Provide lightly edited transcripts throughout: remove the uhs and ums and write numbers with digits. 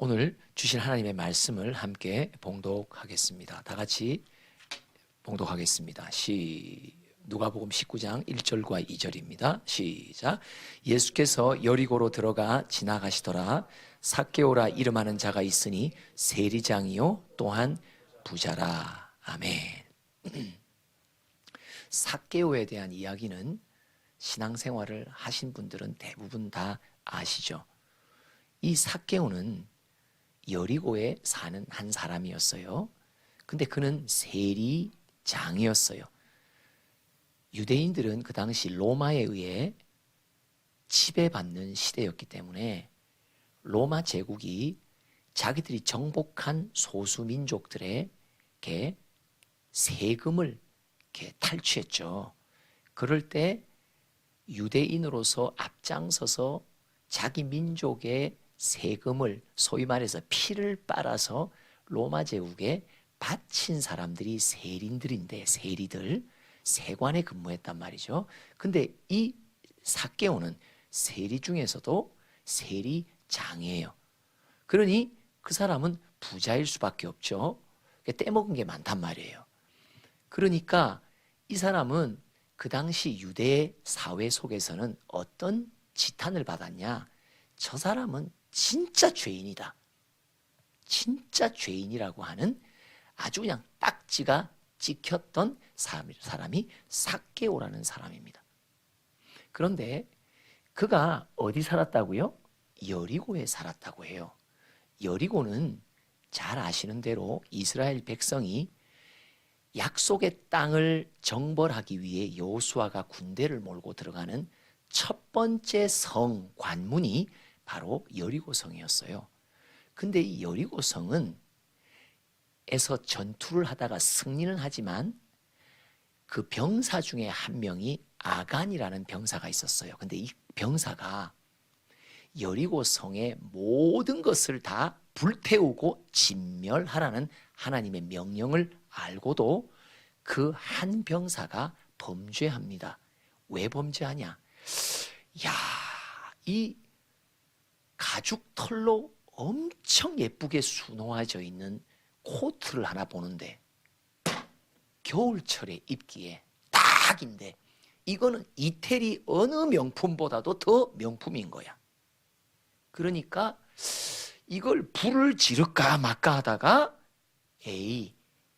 오늘 주신 하나님의 말씀을 함께 봉독하겠습니다. 다 같이 봉독하겠습니다. 누가복음 19장 1절과 2절입니다. 시작. 예수께서 여리고로 들어가 지나가시더라. 삭개오라 이름하는 자가 있으니 세리장이요 또한 부자라. 아멘. 삭개오에 대한 이야기는 신앙생활을 하신 분들은 대부분 다 아시죠. 이 삭개오는 여리고에 사는 한 사람이었어요. 근데 그는 세리장이었어요. 유대인들은 그 당시 로마에 의해 지배받는 시대였기 때문에 로마 제국이 자기들이 정복한 소수민족들에게 세금을 이렇게 탈취했죠. 그럴 때 유대인으로서 앞장서서 자기 민족의 세금을 소위 말해서 피를 빨아서 로마 제국에 바친 사람들이 세리들인데, 세관에 근무했단 말이죠. 근데 이 삭개오는 세리 중에서도 세리장이에요. 그러니 그 사람은 부자일 수밖에 없죠. 떼먹은 게 많단 말이에요. 그러니까 이 사람은 그 당시 유대 사회 속에서는 어떤 지탄을 받았냐? 저 사람은 진짜 죄인이다. 진짜 죄인이라고 하는 아주 그냥 딱지가 찍혔던 사람이 삭개오라는 사람입니다. 그런데 그가 어디 살았다고요? 여리고에 살았다고 해요. 여리고는 잘 아시는 대로 이스라엘 백성이 약속의 땅을 정벌하기 위해 여호수아가 군대를 몰고 들어가는 첫 번째 성 관문이 바로 여리고성이었어요. 근데 이 여리고성은 에서 전투를 하다가 승리는 하지만 그 병사 중에 한 명이 아간이라는 병사가 있었어요. 근데 이 병사가 여리고성의 모든 것을 다 불태우고 진멸하라는 하나님의 명령을 알고도 그 한 병사가 범죄합니다. 왜 범죄하냐? 야, 이 가죽 털로 엄청 예쁘게 수놓아져 있는 코트를 하나 보는데 겨울철에 입기에 딱인데 이거는 이태리 어느 명품보다도 더 명품인 거야. 그러니까 이걸 불을 지를까 말까 하다가 에이,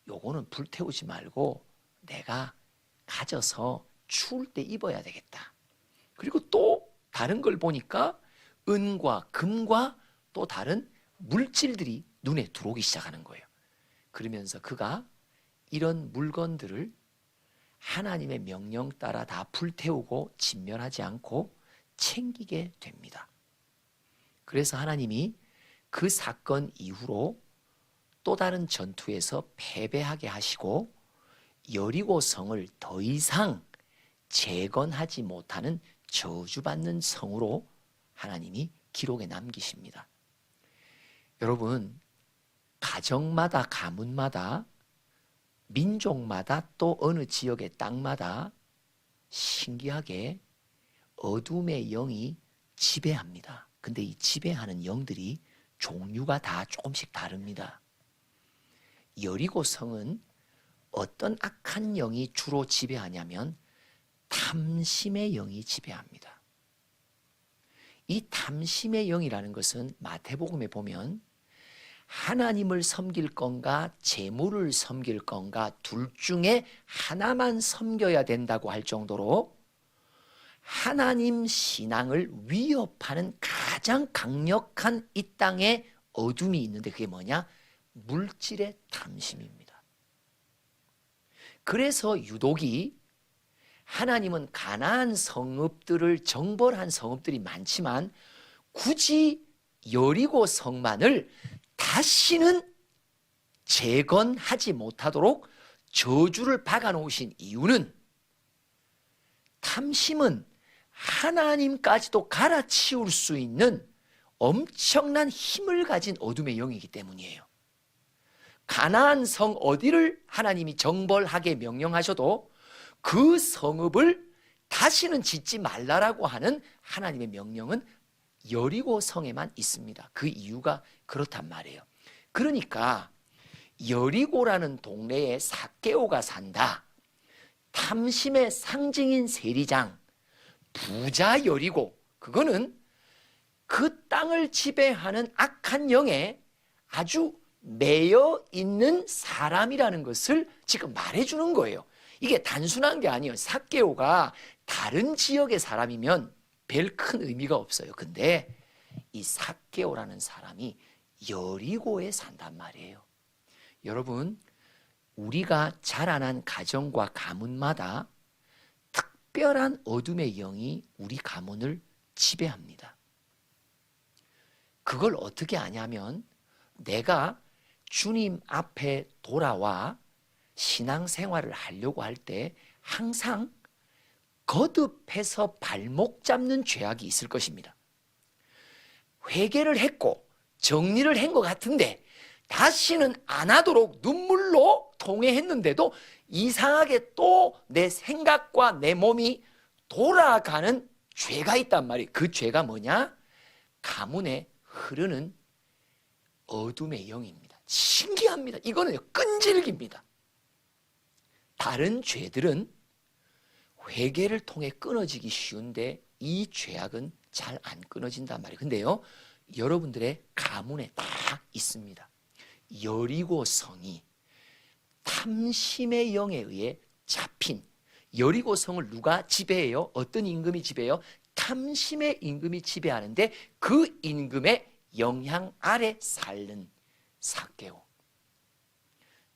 요거는 불태우지 말고 내가 가져서 추울 때 입어야 되겠다. 그리고 또 다른 걸 보니까 은과 금과 또 다른 물질들이 눈에 들어오기 시작하는 거예요. 그러면서 그가 이런 물건들을 하나님의 명령 따라 다 불태우고 진멸하지 않고 챙기게 됩니다. 그래서 하나님이 그 사건 이후로 또 다른 전투에서 패배하게 하시고 여리고성을 더 이상 재건하지 못하는 저주받는 성으로 하나님이 기록에 남기십니다. 여러분, 가정마다, 가문마다, 민족마다 또 어느 지역의 땅마다 신기하게 어둠의 영이 지배합니다. 근데 이 지배하는 영들이 종류가 다 조금씩 다릅니다. 여리고성은 어떤 악한 영이 주로 지배하냐면 탐심의 영이 지배합니다. 이 탐심의 영이라는 것은 마태복음에 보면 하나님을 섬길 건가 재물을 섬길 건가 둘 중에 하나만 섬겨야 된다고 할 정도로 하나님 신앙을 위협하는 가장 강력한 이 땅에 어둠이 있는데 그게 뭐냐? 물질의 탐심입니다. 그래서 유독이 하나님은 가나안 성읍들을 정벌한 성읍들이 많지만 굳이 여리고 성만을 다시는 재건하지 못하도록 저주를 박아놓으신 이유는 탐심은 하나님까지도 갈아치울 수 있는 엄청난 힘을 가진 어둠의 영이기 때문이에요. 가나안 성 어디를 하나님이 정벌하게 명령하셔도 그 성읍을 다시는 짓지 말라라고 하는 하나님의 명령은 여리고 성에만 있습니다. 그 이유가 그렇단 말이에요. 그러니까 여리고라는 동네에 삭개오가 산다. 탐심의 상징인 세리장, 부자 여리고, 그거는 그 땅을 지배하는 악한 영에 아주 매여 있는 사람이라는 것을 지금 말해주는 거예요. 이게 단순한 게 아니에요. 삭개오가 다른 지역의 사람이면 별 큰 의미가 없어요. 근데 이 삭개오라는 사람이 여리고에 산단 말이에요. 여러분, 우리가 자라난 가정과 가문마다 특별한 어둠의 영이 우리 가문을 지배합니다. 그걸 어떻게 아냐면 내가 주님 앞에 돌아와 신앙생활을 하려고 할 때 항상 거듭해서 발목 잡는 죄악이 있을 것입니다. 회개를 했고 정리를 한 것 같은데 다시는 안 하도록 눈물로 통회했는데도 이상하게 또 내 생각과 내 몸이 돌아가는 죄가 있단 말이에요. 그 죄가 뭐냐? 가문에 흐르는 어둠의 영입니다. 신기합니다. 이거는 끈질깁니다. 다른 죄들은 회개를 통해 끊어지기 쉬운데 이 죄악은 잘 안 끊어진단 말이에요. 근데요, 여러분들의 가문에 다 있습니다. 여리고 성이 탐심의 영에 의해 잡힌, 여리고 성을 누가 지배해요? 어떤 임금이 지배해요? 탐심의 임금이 지배하는데 그 임금의 영향 아래 살는 삭개오,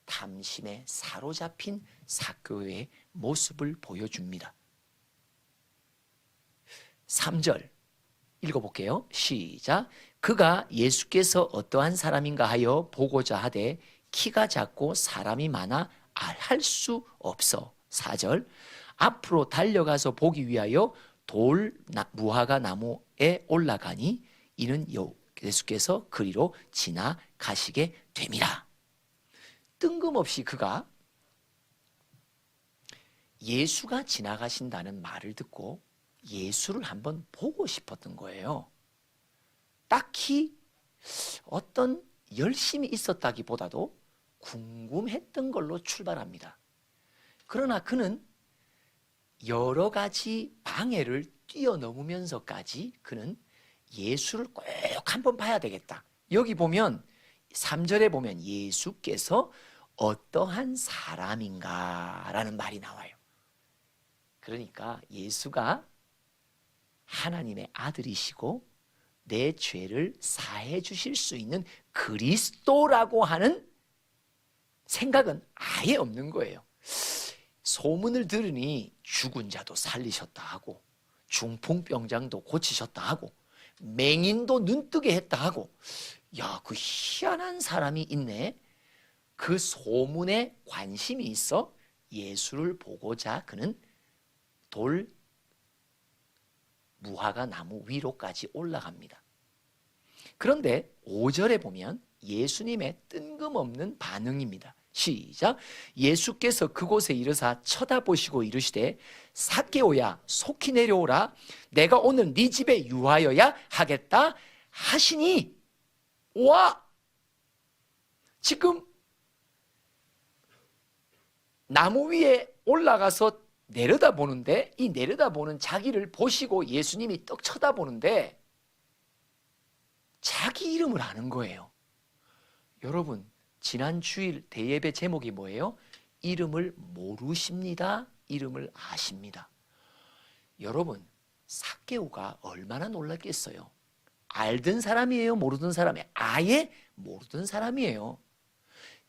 탐심에 사로잡힌 삭개오의 모습을 보여줍니다. 3절 읽어볼게요. 시작. 그가 예수께서 어떠한 사람인가 하여 보고자 하되 키가 작고 사람이 많아 알 수 없어. 4절 앞으로 달려가서 보기 위하여 무화과 나무에 올라가니 이는 예수께서 그리로 지나가시게 됨이라. 뜬금없이 그가 예수가 지나가신다는 말을 듣고 예수를 한번 보고 싶었던 거예요. 딱히 어떤 열심이 있었다기보다도 궁금했던 걸로 출발합니다. 그러나 그는 여러 가지 방해를 뛰어넘으면서까지 그는 예수를 꼭 한번 봐야 되겠다. 여기 보면 3절에 보면 예수께서 어떠한 사람인가라는 말이 나와요. 그러니까 예수가 하나님의 아들이시고 내 죄를 사해 주실 수 있는 그리스도라고 하는 생각은 아예 없는 거예요. 소문을 들으니 죽은 자도 살리셨다 하고 중풍병장도 고치셨다 하고 맹인도 눈뜨게 했다 하고, 야, 그 희한한 사람이 있네. 그 소문에 관심이 있어 예수를 보고자 그는 무화과 나무 위로까지 올라갑니다. 그런데 5절에 보면 예수님의 뜬금없는 반응입니다. 시작. 예수께서 그곳에 이르사 쳐다보시고 이르시되 삭개오야 속히 내려오라. 내가 오늘 네 집에 유하여야 하겠다 하시니. 와, 지금 나무 위에 올라가서 내려다보는데 이 내려다보는 자기를 보시고 예수님이 떡 쳐다보는데 자기 이름을 아는 거예요. 여러분, 지난 주일 대예배 제목이 뭐예요? 이름을 모르십니다. 이름을 아십니다. 여러분, 삭개오가 얼마나 놀랐겠어요. 알던 사람이에요? 모르던 사람이에요? 아예 모르던 사람이에요.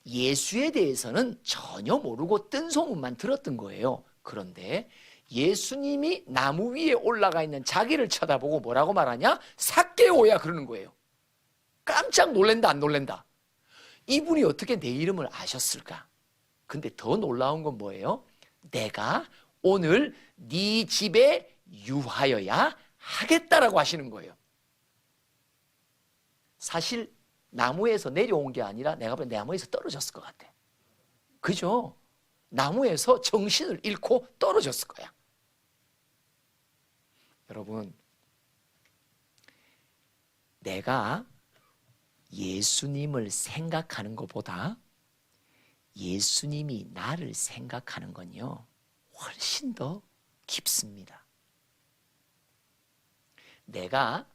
예수에 대해서는 전혀 모르고 뜬 소문만 들었던 거예요. 그런데 예수님이 나무 위에 올라가 있는 자기를 쳐다보고 뭐라고 말하냐? 삭개오야 그러는 거예요. 깜짝 놀란다 안 놀란다? 이분이 어떻게 내 이름을 아셨을까? 근데 더 놀라운 건 뭐예요? 내가 오늘 네 집에 유하여야 하겠다라고 하시는 거예요. 사실 나무에서 내려온 게 아니라 내가 보기엔 나무에서 떨어졌을 것 같아. 그죠? 나무에서 정신을 잃고 떨어졌을 거야. 여러분, 내가 예수님을 생각하는 것보다 예수님이 나를 생각하는 건요, 훨씬 더 깊습니다. 내가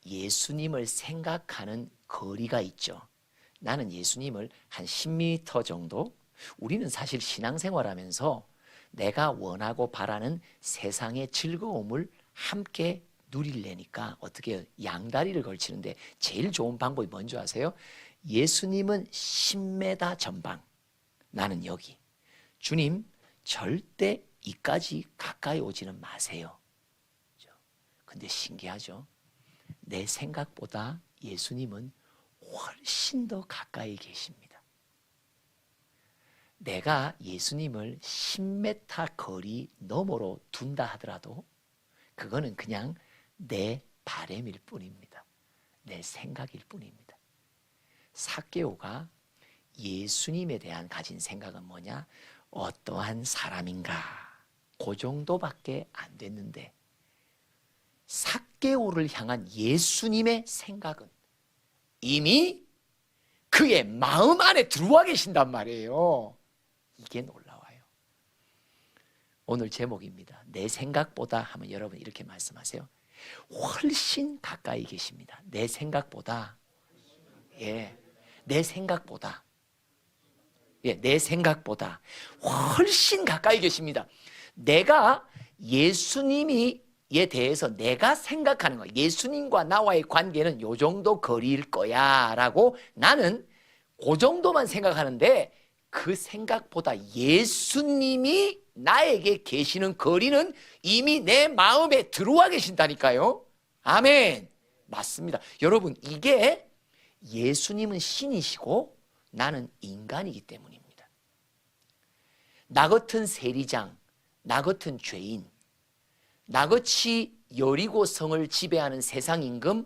예수님을 생각하는 거리가 있죠. 나는 예수님을 한 10m 정도, 우리는 사실 신앙생활하면서 내가 원하고 바라는 세상의 즐거움을 함께 누리려니까 어떻게 양다리를 걸치는데 제일 좋은 방법이 뭔지 아세요? 예수님은 10m 전방, 나는 여기. 주님, 절대 이까지 가까이 오지는 마세요. 근데 신기하죠? 내 생각보다 예수님은 훨씬 더 가까이 계십니다. 내가 예수님을 10m 거리 너머로 둔다 하더라도 그거는 그냥 내 바람일 뿐입니다. 내 생각일 뿐입니다. 삭개오가 예수님에 대한 가진 생각은 뭐냐? 어떠한 사람인가? 그 정도밖에 안 됐는데 삭개오를 향한 예수님의 생각은 이미 그의 마음 안에 들어와 계신단 말이에요. 이게 놀라워요. 오늘 제목입니다. 내 생각보다 하면 여러분 이렇게 말씀하세요. 훨씬 가까이 계십니다. 내 생각보다. 예, 내 생각보다. 예, 내 생각보다 훨씬 가까이 계십니다. 내가 예수님이 에 대해서 내가 생각하는 거, 예수님과 나와의 관계는 요 정도 거리일 거야 라고 나는 그 정도만 생각하는데 그 생각보다 예수님이 나에게 계시는 거리는 이미 내 마음에 들어와 계신다니까요. 아멘. 맞습니다. 여러분, 이게 예수님은 신이시고 나는 인간이기 때문입니다. 나 같은 세리장, 나 같은 죄인, 나같이 여리고성을 지배하는 세상 임금,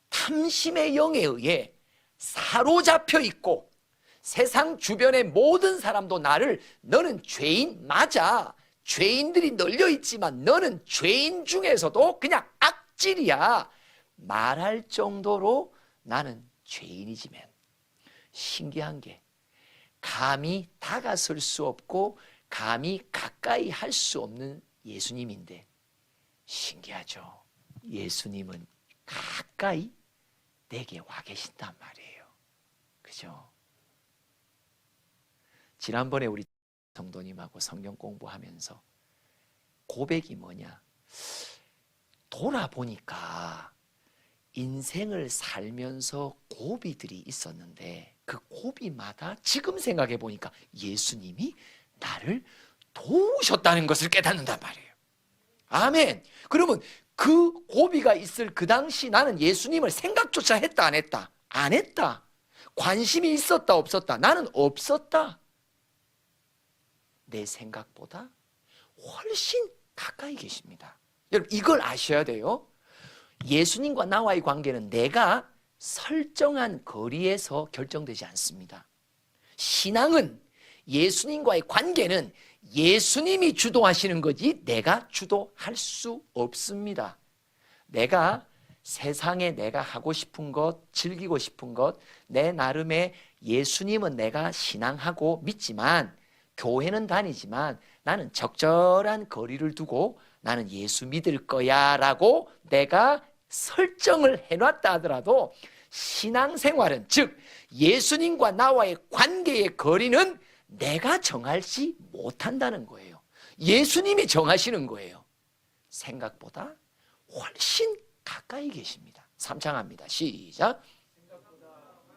탐심의 영에 의해 사로잡혀 있고 세상 주변의 모든 사람도 나를 너는 죄인 맞아, 죄인들이 널려 있지만 너는 죄인 중에서도 그냥 악질이야 말할 정도로 나는 죄인이지만 신기한 게 감히 다가설 수 없고 감히 가까이 할 수 없는 예수님인데 신기하죠. 예수님은 가까이 내게 와 계신단 말이에요. 그죠? 지난번에 우리 성도님하고 성경 공부하면서 고백이 뭐냐? 돌아보니까 인생을 살면서 고비들이 있었는데 그 고비마다 지금 생각해 보니까 예수님이 나를 도우셨다는 것을 깨닫는단 말이에요. 아멘. 그러면 그 고비가 있을 그 당시 나는 예수님을 생각조차 했다 안 했다? 안 했다. 관심이 있었다 없었다? 나는 없었다. 내 생각보다 훨씬 가까이 계십니다. 여러분 이걸 아셔야 돼요. 예수님과 나와의 관계는 내가 설정한 거리에서 결정되지 않습니다. 신앙은 예수님과의 관계는 예수님이 주도하시는 거지 내가 주도할 수 없습니다. 내가 세상에 내가 하고 싶은 것, 즐기고 싶은 것, 내 나름의 예수님은 내가 신앙하고 믿지만 교회는 다니지만 나는 적절한 거리를 두고 나는 예수 믿을 거야 라고 내가 설정을 해놨다 하더라도 신앙생활은 즉 예수님과 나와의 관계의 거리는 내가 정하지 못한다는 거예요. 예수님이 정하시는 거예요. 생각보다 훨씬 가까이 계십니다. 삼창합니다. 시작. 생각보다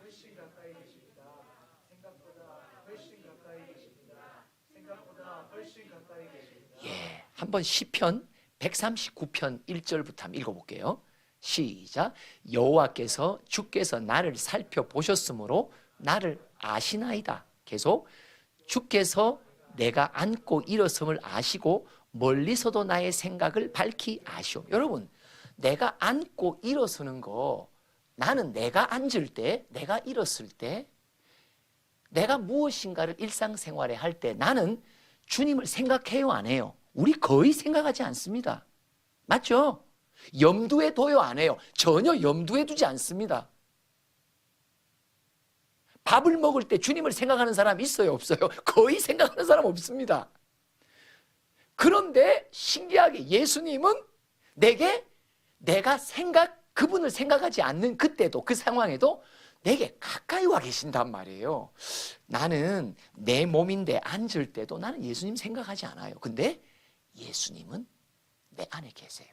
훨씬 가까이 계십니다. 생각보다 훨씬 가까이 계십니다. 생각보다 훨씬 가까이 계십니다. 예, 한번 시편 139편 1절부터 한번 읽어볼게요. 시작. 여호와께서 주께서 나를 살펴보셨으므로 나를 아시나이다. 계속. 주께서 내가 앉고 일어섬을 아시고 멀리서도 나의 생각을 밝히 아시오. 여러분 내가 앉고 일어서는 거 나는 내가 앉을 때 내가 일었을 때 내가 무엇인가를 일상생활에 할 때 나는 주님을 생각해요 안 해요? 우리 거의 생각하지 않습니다. 맞죠? 염두에 둬요, 안 해요? 전혀 염두에 두지 않습니다. 밥을 먹을 때 주님을 생각하는 사람 있어요, 없어요? 거의 생각하는 사람 없습니다. 그런데 신기하게 예수님은 내게 내가 그분을 생각하지 않는 그때도, 그 상황에도 내게 가까이 와 계신단 말이에요. 나는 내 몸인데 앉을 때도 나는 예수님 생각하지 않아요. 근데 예수님은 내 안에 계세요.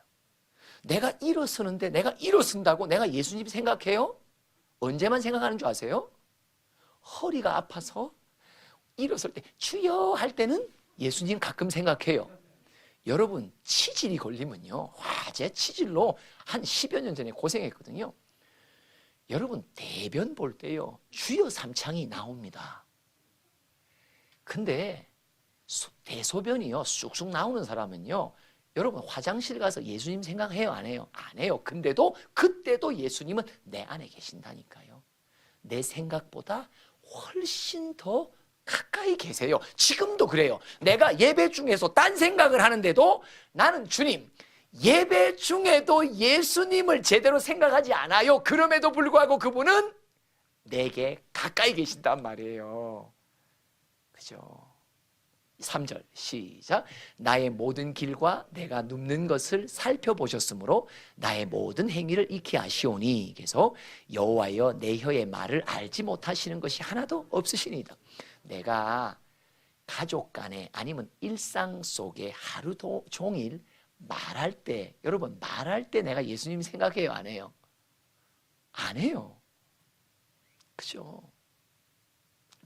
내가 일어서는데 내가 일어선다고 내가 예수님 생각해요? 언제만 생각하는 줄 아세요? 허리가 아파서 일어설 때 주여 할 때는 예수님 가끔 생각해요. 여러분, 치질이 걸리면요, 화재 치질로 한 10여 년 전에 고생했거든요. 여러분, 대변 볼 때요, 주여 삼창이 나옵니다. 근데 대소변이요 쑥쑥 나오는 사람은요, 여러분 화장실 가서 예수님 생각해요, 안 해요? 안 해요. 근데도 그때도 예수님은 내 안에 계신다니까요. 내 생각보다 훨씬 더 가까이 계세요. 지금도 그래요. 내가 예배 중에서 딴 생각을 하는데도 나는 주님, 예배 중에도 예수님을 제대로 생각하지 않아요. 그럼에도 불구하고 그분은 내게 가까이 계신단 말이에요. 그죠? 3절 시작. 나의 모든 길과 내가 눕는 것을 살펴보셨으므로 나의 모든 행위를 익히 아시오니. 그래서 여호와여 내 혀의 말을 알지 못하시는 것이 하나도 없으시니이다. 내가 가족 간에 아니면 일상 속에 하루 종일 말할 때, 여러분 말할 때 내가 예수님 생각해요, 안 해요? 안 해요. 그죠?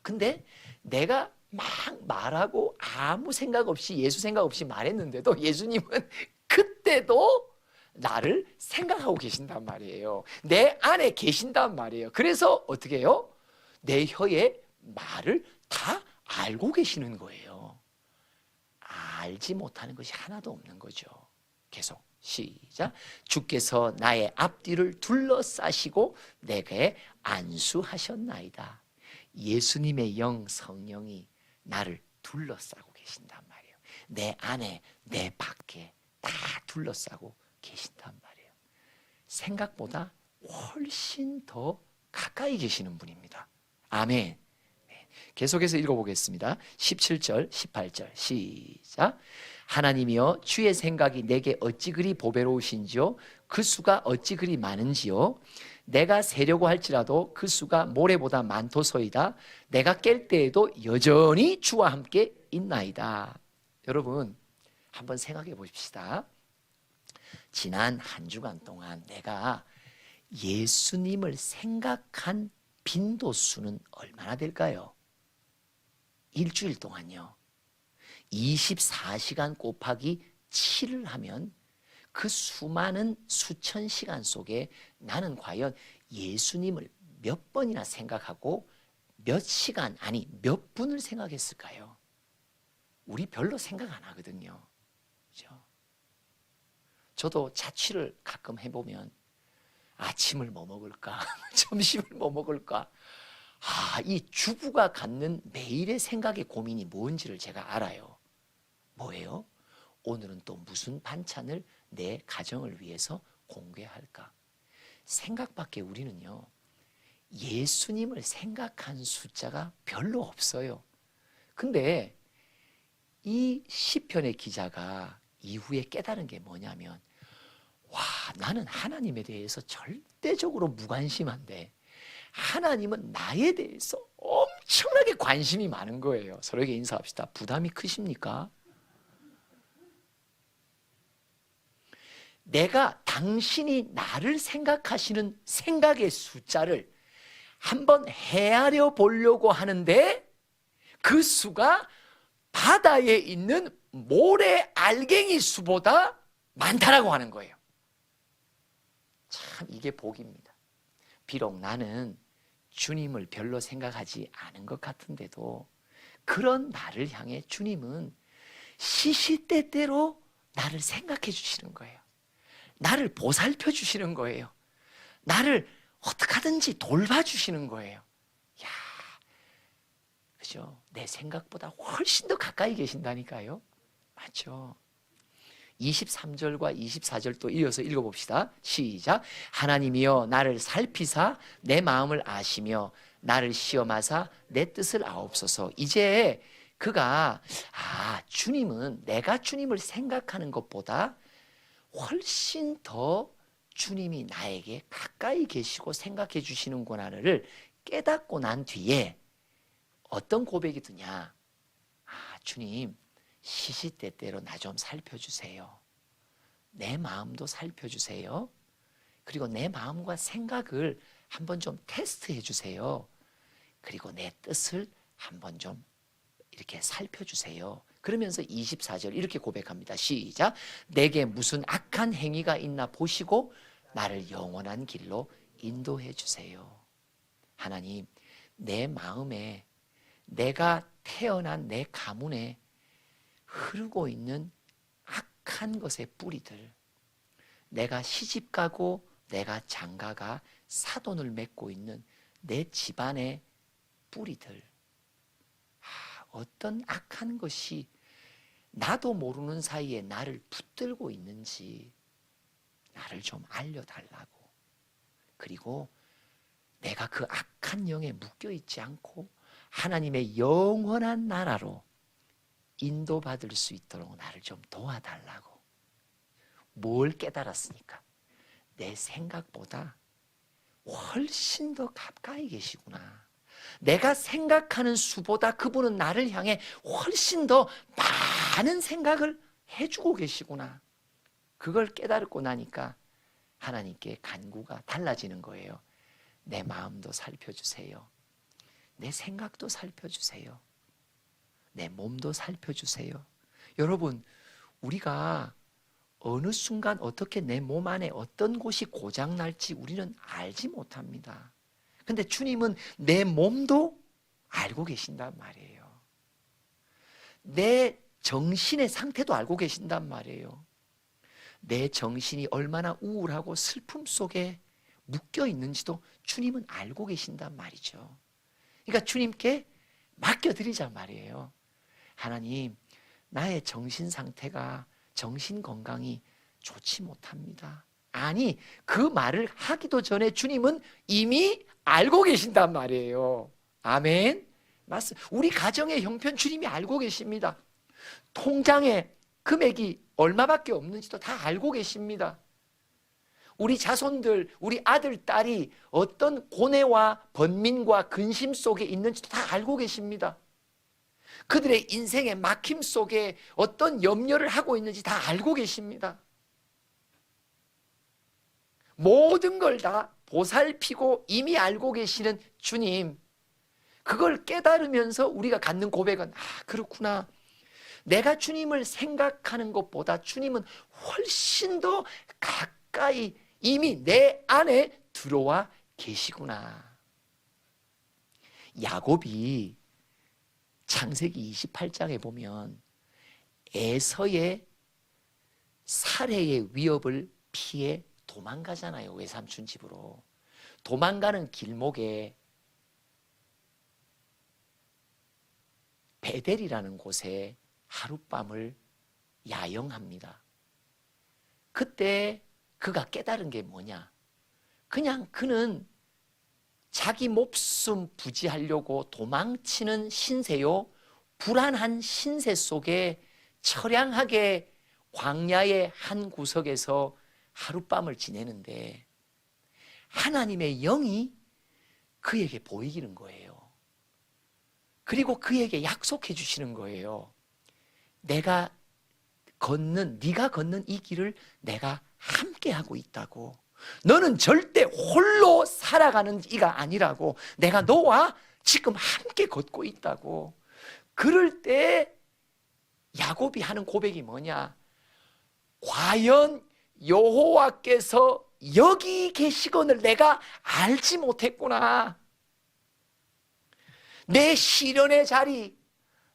근데 내가 막 말하고 아무 생각 없이 예수 생각 없이 말했는데도 예수님은 그때도 나를 생각하고 계신단 말이에요. 내 안에 계신단 말이에요. 그래서 어떻게 해요? 내 혀의 말을 다 알고 계시는 거예요. 알지 못하는 것이 하나도 없는 거죠. 계속 시작. 주께서 나의 앞뒤를 둘러싸시고 내게 안수하셨나이다. 예수님의 영 성령이 나를 둘러싸고 계신단 말이에요. 내 안에 내 밖에 다 둘러싸고 계신단 말이에요. 생각보다 훨씬 더 가까이 계시는 분입니다. 아멘. 계속해서 읽어보겠습니다. 17절 18절 시작. 하나님이여 주의 생각이 내게 어찌 그리 보배로우신지요 그 수가 어찌 그리 많은지요. 내가 세려고 할지라도 그 수가 모래보다 많도소이다. 내가 깰 때에도 여전히 주와 함께 있나이다. 여러분 한번 생각해 보십시다. 지난 한 주간 동안 내가 예수님을 생각한 빈도수는 얼마나 될까요? 일주일 동안요 24시간 곱하기 7을 하면 그 수많은 수천 시간 속에 나는 과연 예수님을 몇 번이나 생각하고 몇 시간, 아니 몇 분을 생각했을까요? 우리 별로 생각 안 하거든요. 그렇죠? 저도 자취를 가끔 해보면 아침을 뭐 먹을까? 점심을 뭐 먹을까? 이 주부가 갖는 매일의 생각의 고민이 뭔지를 제가 알아요. 뭐예요? 오늘은 또 무슨 반찬을 내 가정을 위해서 공개할까? 생각밖에 우리는요, 예수님을 생각한 숫자가 별로 없어요. 근데 이 시편의 기자가 이후에 깨달은 게 뭐냐면, 나는 하나님에 대해서 절대적으로 무관심한데 하나님은 나에 대해서 엄청나게 관심이 많은 거예요. 서로에게 인사합시다. 부담이 크십니까? 내가 당신이 나를 생각하시는 생각의 숫자를 한번 헤아려 보려고 하는데 그 수가 바다에 있는 모래 알갱이 수보다 많다라고 하는 거예요. 참 이게 복입니다. 비록 나는 주님을 별로 생각하지 않은 것 같은데도 그런 나를 향해 주님은 시시때때로 나를 생각해 주시는 거예요. 나를 보살펴 주시는 거예요. 나를 어떻게 하든지 돌봐주시는 거예요. 야, 그죠? 내 생각보다 훨씬 더 가까이 계신다니까요. 맞죠? 23절과 24절 또 이어서 읽어봅시다. 시작. 하나님이여 나를 살피사 내 마음을 아시며 나를 시험하사 내 뜻을 아옵소서. 이제 그가 주님은 내가 주님을 생각하는 것보다 훨씬 더 주님이 나에게 가까이 계시고 생각해 주시는구나를 깨닫고 난 뒤에 어떤 고백이 드냐. 주님 시시때때로 나 좀 살펴주세요. 내 마음도 살펴주세요. 그리고 내 마음과 생각을 한번 좀 테스트해 주세요. 그리고 내 뜻을 한번 좀 이렇게 살펴주세요. 그러면서 24절 이렇게 고백합니다. 시작. 내게 무슨 악한 행위가 있나 보시고 나를 영원한 길로 인도해 주세요. 하나님, 내 마음에 내가 태어난 내 가문에 흐르고 있는 악한 것의 뿌리들, 내가 시집가고 내가 장가가 사돈을 맺고 있는 내 집안의 뿌리들, 어떤 악한 것이 나도 모르는 사이에 나를 붙들고 있는지 나를 좀 알려달라고. 그리고 내가 그 악한 영에 묶여있지 않고 하나님의 영원한 나라로 인도받을 수 있도록 나를 좀 도와달라고. 뭘 깨달았습니까? 내 생각보다 훨씬 더 가까이 계시구나. 내가 생각하는 수보다 그분은 나를 향해 훨씬 더 많은 생각을 해주고 계시구나. 그걸 깨달고 나니까 하나님께 간구가 달라지는 거예요. 내 마음도 살펴주세요. 내 생각도 살펴주세요. 내 몸도 살펴주세요. 여러분, 우리가 어느 순간 어떻게 내 몸 안에 어떤 곳이 고장날지 우리는 알지 못합니다. 근데 주님은 내 몸도 알고 계신단 말이에요. 내 정신의 상태도 알고 계신단 말이에요. 내 정신이 얼마나 우울하고 슬픔 속에 묶여 있는지도 주님은 알고 계신단 말이죠. 그러니까 주님께 맡겨드리자 말이에요. 하나님, 나의 정신 상태가, 정신 건강이 좋지 못합니다. 아니, 그 말을 하기도 전에 주님은 이미 알고 계신단 말이에요. 아멘. 맞습니다. 우리 가정의 형편 주님이 알고 계십니다. 통장에 금액이 얼마밖에 없는지도 다 알고 계십니다. 우리 자손들, 우리 아들, 딸이 어떤 고뇌와 번민과 근심 속에 있는지도 다 알고 계십니다. 그들의 인생의 막힘 속에 어떤 염려를 하고 있는지 다 알고 계십니다. 모든 걸 다 보살피고 이미 알고 계시는 주님, 그걸 깨달으면서 우리가 갖는 고백은 그렇구나. 내가 주님을 생각하는 것보다 주님은 훨씬 더 가까이 이미 내 안에 들어와 계시구나. 야곱이 창세기 28장에 보면 에서의 살해의 위협을 피해 도망가잖아요. 외삼촌 집으로. 도망가는 길목에 베델이라는 곳에 하룻밤을 야영합니다. 그때 그가 깨달은 게 뭐냐? 그냥 그는 자기 목숨 부지하려고 도망치는 신세요, 불안한 신세 속에 처량하게 광야의 한 구석에서 하룻밤을 지내는데 하나님의 영이 그에게 보이기는 거예요. 그리고 그에게 약속해 주시는 거예요. 네가 걷는 이 길을 내가 함께 하고 있다고. 너는 절대 홀로 살아가는 이가 아니라고. 내가 너와 지금 함께 걷고 있다고. 그럴 때 야곱이 하는 고백이 뭐냐? 과연 여호와께서 여기 계시거늘 내가 알지 못했구나. 내 시련의 자리,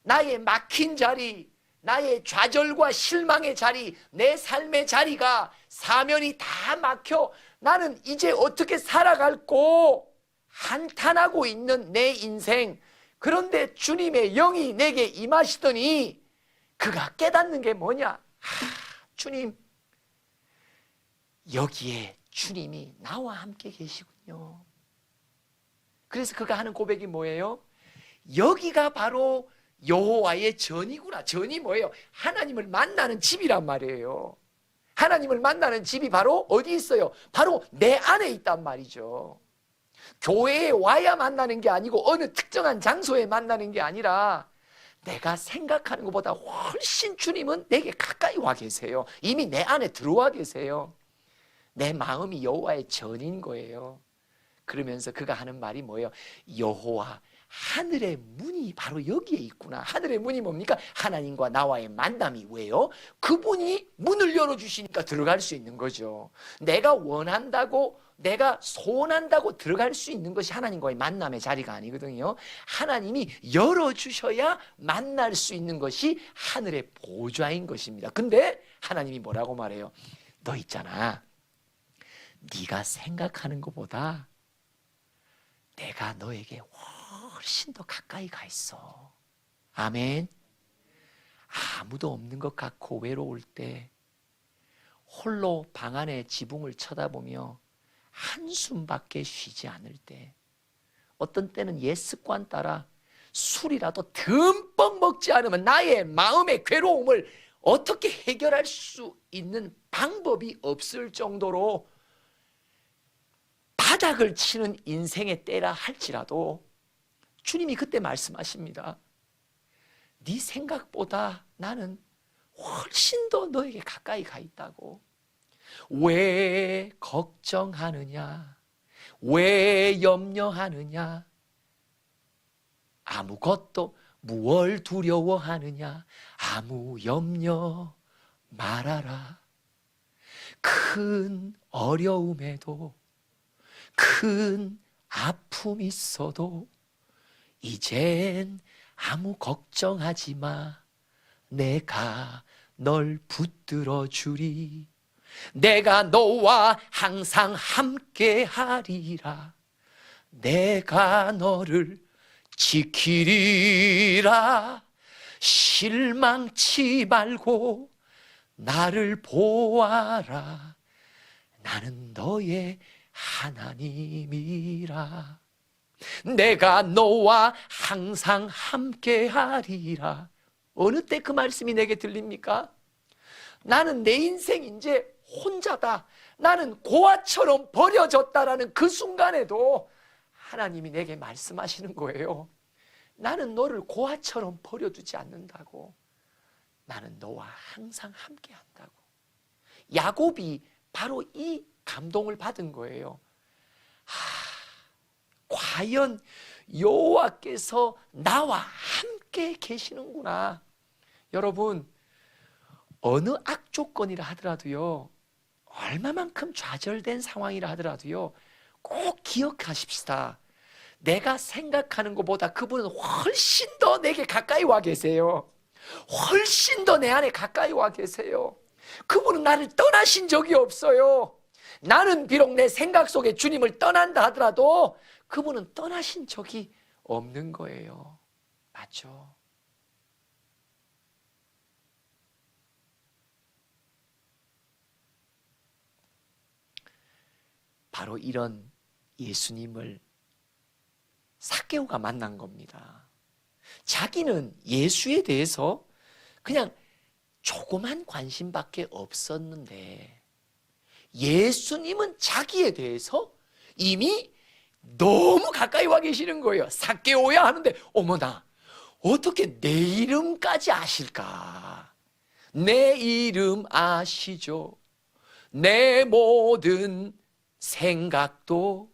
나의 막힌 자리, 나의 좌절과 실망의 자리, 내 삶의 자리가 사면이 다 막혀 나는 이제 어떻게 살아갈고 한탄하고 있는 내 인생. 그런데 주님의 영이 내게 임하시더니 그가 깨닫는 게 뭐냐? 주님, 여기에 주님이 나와 함께 계시군요. 그래서 그가 하는 고백이 뭐예요? 여기가 바로 여호와의 전이구나. 전이 뭐예요? 하나님을 만나는 집이란 말이에요. 하나님을 만나는 집이 바로 어디 있어요? 바로 내 안에 있단 말이죠. 교회에 와야 만나는 게 아니고 어느 특정한 장소에 만나는 게 아니라 내가 생각하는 것보다 훨씬 주님은 내게 가까이 와 계세요. 이미 내 안에 들어와 계세요. 내 마음이 여호와의 전인 거예요. 그러면서 그가 하는 말이 뭐예요? 여호와, 하늘의 문이 바로 여기에 있구나. 하늘의 문이 뭡니까? 하나님과 나와의 만남이. 왜요? 그분이 문을 열어주시니까 들어갈 수 있는 거죠. 내가 원한다고, 내가 소원한다고 들어갈 수 있는 것이 하나님과의 만남의 자리가 아니거든요. 하나님이 열어주셔야 만날 수 있는 것이 하늘의 보좌인 것입니다. 근데 하나님이 뭐라고 말해요? 너 있잖아, 네가 생각하는 것보다 내가 너에게 훨씬 더 가까이 가 있어. 아멘. 아무도 없는 것 같고 외로울 때 홀로 방 안에 지붕을 쳐다보며 한숨밖에 쉬지 않을 때, 어떤 때는 옛 습관 따라 술이라도 듬뿍 먹지 않으면 나의 마음의 괴로움을 어떻게 해결할 수 있는 방법이 없을 정도로 바닥을 치는 인생의 때라 할지라도 주님이 그때 말씀하십니다. 네 생각보다 나는 훨씬 더 너에게 가까이 가 있다고. 왜 걱정하느냐? 왜 염려하느냐? 아무것도, 무얼 두려워하느냐? 아무 염려 말아라. 큰 어려움에도, 큰 아픔 있어도 이젠 아무 걱정하지 마. 내가 널 붙들어 주리. 내가 너와 항상 함께 하리라. 내가 너를 지키리라. 실망치 말고 나를 보아라. 나는 너의 하나님이라. 내가 너와 항상 함께 하리라. 어느 때 그 말씀이 내게 들립니까? 나는 내 인생 이제 혼자다, 나는 고아처럼 버려졌다라는 그 순간에도 하나님이 내게 말씀하시는 거예요. 나는 너를 고아처럼 버려두지 않는다고. 나는 너와 항상 함께 한다고. 야곱이 바로 이 감동을 받은 거예요. 과연 여호와께서 나와 함께 계시는구나. 여러분, 어느 악조건이라 하더라도요, 얼마만큼 좌절된 상황이라 하더라도요, 꼭 기억하십시다. 내가 생각하는 것보다 그분은 훨씬 더 내게 가까이 와 계세요. 훨씬 더 내 안에 가까이 와 계세요. 그분은 나를 떠나신 적이 없어요. 나는 비록 내 생각 속에 주님을 떠난다 하더라도 그분은 떠나신 적이 없는 거예요. 맞죠? 바로 이런 예수님을 삭개오가 만난 겁니다. 자기는 예수에 대해서 그냥 조그만 관심밖에 없었는데 예수님은 자기에 대해서 이미 너무 가까이 와 계시는 거예요. 삭개오야 하는데 어머나, 어떻게 내 이름까지 아실까? 내 이름 아시죠? 내 모든 생각도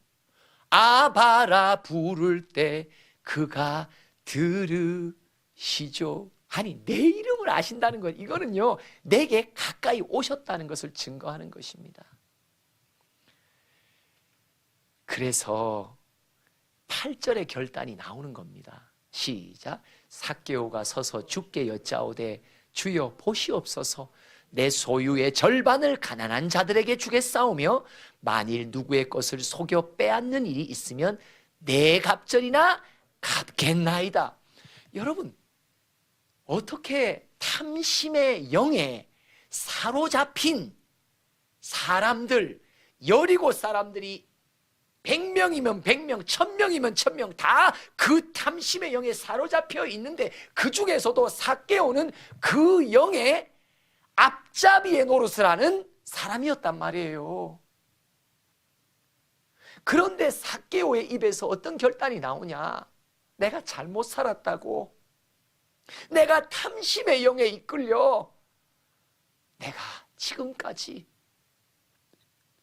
아바라 부를 때 그가 들으시죠. 아니, 내 이름을 아신다는 것, 이거는요 내게 가까이 오셨다는 것을 증거하는 것입니다. 그래서 8절의 결단이 나오는 겁니다. 시작. 삭개오가 서서 주께 여짜오되 주여 보시옵소서, 내 소유의 절반을 가난한 자들에게 주겠사오며 만일 누구의 것을 속여 빼앗는 일이 있으면 내 갑절이나 갚겠나이다. 여러분, 어떻게 탐심의 영에 사로잡힌 사람들, 여리고 사람들이 100명이면 100명, 1000명이면 1000명 다 그 탐심의 영에 사로잡혀 있는데 그 중에서도 삭개오는 그 영의 앞잡이의 노릇을 하는 사람이었단 말이에요. 그런데 삭개오의 입에서 어떤 결단이 나오냐? 내가 잘못 살았다고, 내가 탐심의 영에 이끌려 내가 지금까지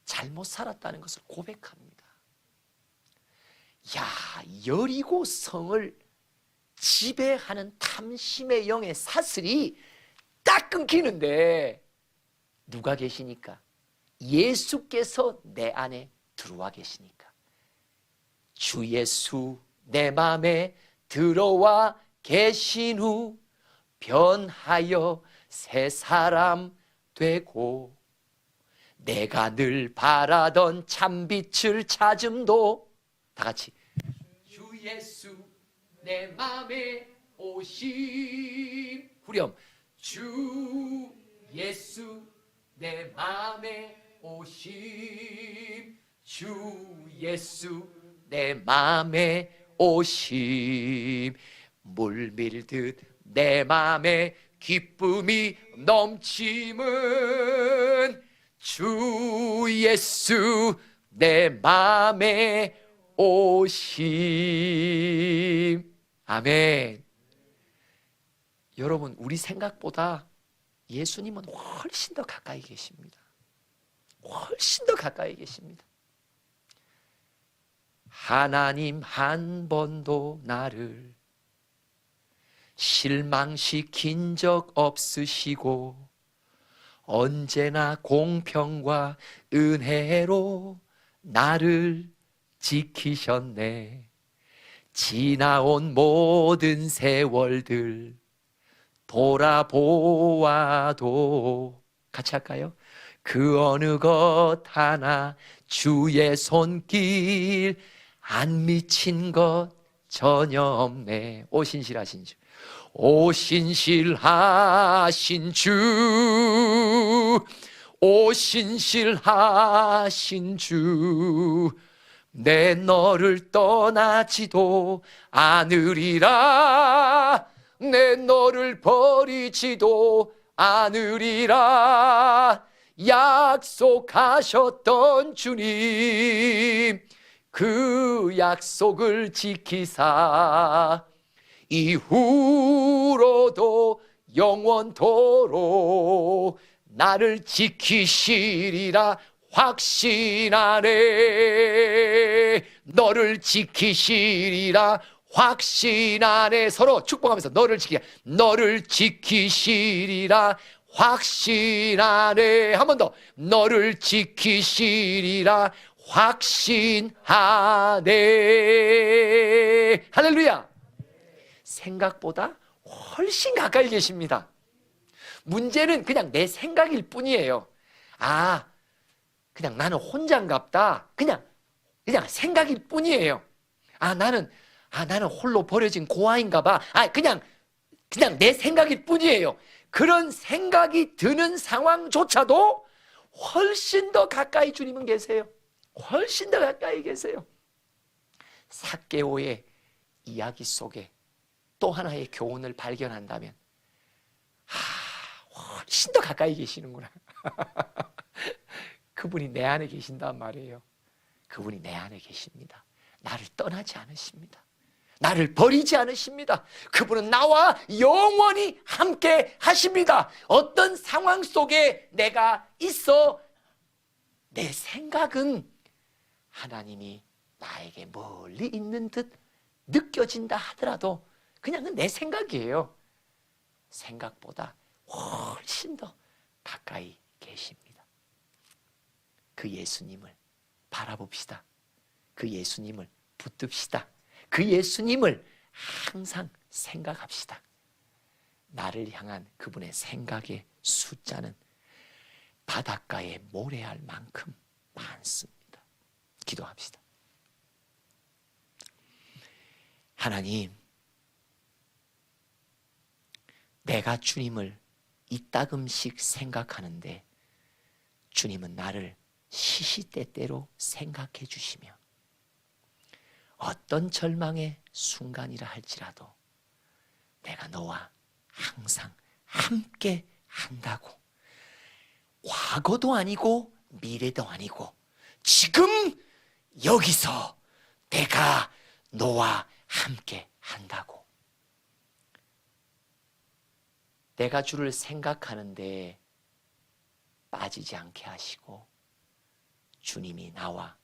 잘못 살았다는 것을 고백합니다. 야, 여리고 성을 지배하는 탐심의 영의 사슬이 딱 끊기는데 누가 계시니까? 예수께서 내 안에 들어와 계시니까. 주 예수 내 맘에 들어와 계신 후 변하여 새 사람 되고 내가 늘 바라던 참빛을 찾음도, 다 같이 주 예수 내 맘에 오심. 후렴. 주 예수 내 맘에 오심. 주 예수 내 맘에 오심. 물밀듯 내 맘에 기쁨이 넘침은 주 예수 내 맘에 오심. 아멘. 여러분, 우리 생각보다 예수님은 훨씬 더 가까이 계십니다. 훨씬 더 가까이 계십니다. 하나님 한 번도 나를 실망시킨 적 없으시고 언제나 공평과 은혜로 나를 지키셨네. 지나온 모든 세월들 돌아보아도, 같이 할까요? 그 어느 것 하나 주의 손길 안 미친 것 전혀 없네. 오신실하신 주, 오신실하신 주, 오신실하신 주, 내 너를 떠나지도 않으리라, 내 너를 버리지도 않으리라. 약속하셨던 주님, 그 약속을 지키사 이후로도 영원토록 나를 지키시리라 확신하네. 너를 지키시리라 확신하네. 서로 축복하면서 너를 지키시리라 확신하네. 한 번 더. 너를 지키시리라 확신하네. 할렐루야. 생각보다 훨씬 가까이 계십니다. 문제는 그냥 내 생각일 뿐이에요. 그냥 나는 혼자인갑다. 그냥 생각일 뿐이에요. 나는 홀로 버려진 고아인가 봐. 그냥 내 생각일 뿐이에요. 그런 생각이 드는 상황조차도 훨씬 더 가까이 주님은 계세요. 훨씬 더 가까이 계세요. 삭개오의 이야기 속에 또 하나의 교훈을 발견한다면 훨씬 더 가까이 계시는구나. 그분이 내 안에 계신단 말이에요. 그분이 내 안에 계십니다. 나를 떠나지 않으십니다. 나를 버리지 않으십니다. 그분은 나와 영원히 함께 하십니다. 어떤 상황 속에 내가 있어 내 생각은 하나님이 나에게 멀리 있는 듯 느껴진다 하더라도 그냥 내 생각이에요. 생각보다 훨씬 더 가까이 계십니다. 그 예수님을 바라봅시다. 그 예수님을 붙듭시다. 그 예수님을 항상 생각합시다. 나를 향한 그분의 생각의 숫자는 바닷가에 모래알 만큼 많습니다. 기도합시다. 하나님, 내가 주님을 이따금씩 생각하는데 주님은 나를 시시때때로 생각해 주시며 어떤 절망의 순간이라 할지라도 내가 너와 항상 함께 한다고, 과거도 아니고 미래도 아니고 지금 여기서 내가 너와 함께 한다고. 내가 주를 생각하는데 빠지지 않게 하시고 주님이 나와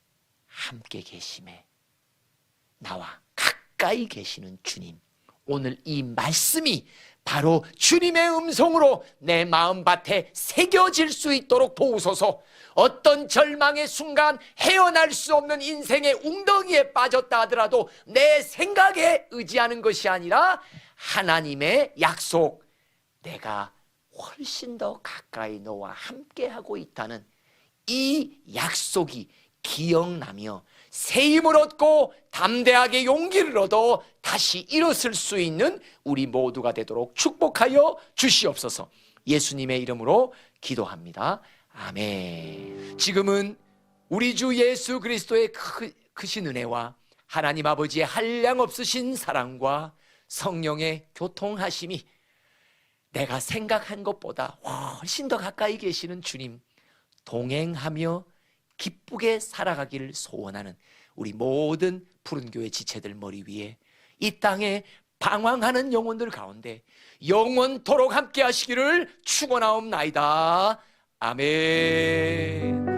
함께 계심에, 나와 가까이 계시는 주님, 오늘 이 말씀이 바로 주님의 음성으로 내 마음밭에 새겨질 수 있도록 도우소서. 어떤 절망의 순간, 헤어날 수 없는 인생의 웅덩이에 빠졌다 하더라도 내 생각에 의지하는 것이 아니라 하나님의 약속, 내가 훨씬 더 가까이 너와 함께하고 있다는 이 약속이 기억나며 새 힘을 얻고 담대하게 용기를 얻어 다시 일어설 수 있는 우리 모두가 되도록 축복하여 주시옵소서. 예수님의 이름으로 기도합니다. 아멘. 지금은 우리 주 예수 그리스도의 크신 은혜와 하나님 아버지의 한량없으신 사랑과 성령의 교통하심이 내가 생각한 것보다 훨씬 더 가까이 계시는 주님 동행하며 기쁘게 살아가기를 소원하는 우리 모든 푸른교회 지체들 머리 위에, 이 땅에 방황하는 영혼들 가운데 영원토록 함께 하시기를 축원하옵나이다. 아멘.